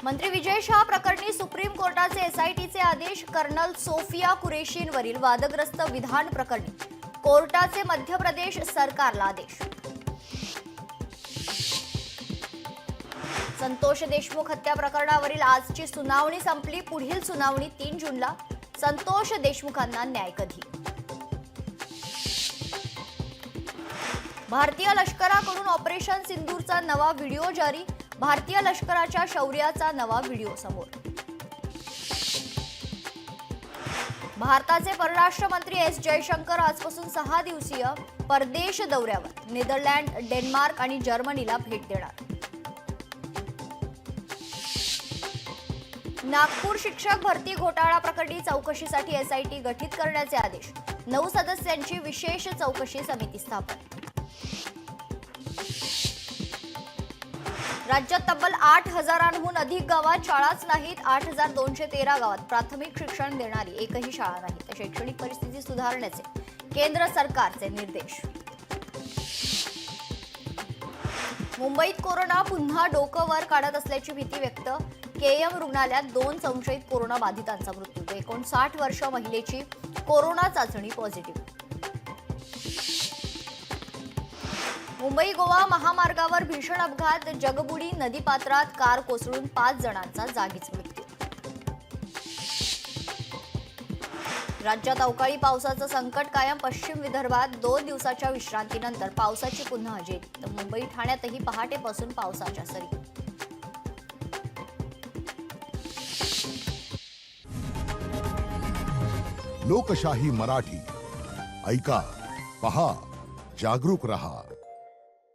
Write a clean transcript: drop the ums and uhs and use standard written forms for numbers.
मंत्री विजय शाह प्रकरणी सुप्रीम कोर्टाचे एसआयटीचे आदेश. कर्नल सोफिया कुरेशींवरील वादग्रस्त विधान प्रकरणी कोर्टाचे मध्य प्रदेश सरकारला आदेश. संतोष देशमुख हत्या प्रकरणावरील आजची सुनावणी संपली. पुढील सुनावणी 3 जूनला. संतोष देशमुखांना न्याय कधी? भारतीय लष्कराकडून ऑपरेशन सिंदूरचा नवा व्हिडिओ जारी. भारतीय लष्कराच्या शौर्याचा नवा व्हिडिओ समोर. भारताचे परराष्ट्र मंत्री एस जयशंकर आजपासून 6 दिवसीय परदेश दौऱ्यावर नेदरलँड, डेन्मार्क आणि जर्मनीला भेट देणार. नागपूर शिक्षक भरती घोटाळा प्रकरणी चौकशीसाठी एसआयटी गठीत करण्याचे आदेश. 9 सदस्यांची विशेष चौकशी समिती स्थापन. राज्यात तब्बल 8,000हून अधिक गावात शाळाच नाहीत. 8,213 गावात प्राथमिक शिक्षण देणारी एकही शाळा नाही. शैक्षणिक परिस्थिती सुधारण्याचे केंद्र सरकारचे निर्देश. मुंबईत कोरोना पुन्हा डोकं वर काढत असल्याची भीती व्यक्त. केएम रुग्णालयात 2 संशयित कोरोना बाधितांचा मृत्यू. 59 वर्ष महिलेची कोरोना चाचणी पॉझिटिव्ह. मुंबई गोवा महामार्गावर भीषण अपघात. जगबुडी नदीपात्रात कार कोसळून 5 जणांचा जागीच मृत्यू. राज्यात अवकाळी पावसाचं संकट कायम. पश्चिम विदर्भात 2 दिवसाच्या विश्रांतीनंतर पावसाची पुन्हा हजेरी. तर मुंबई ठाण्यातही पहाटेपासून पावसाच्या सरी. लोकशाही मराठी ऐका, पहा, जागरूक रहा.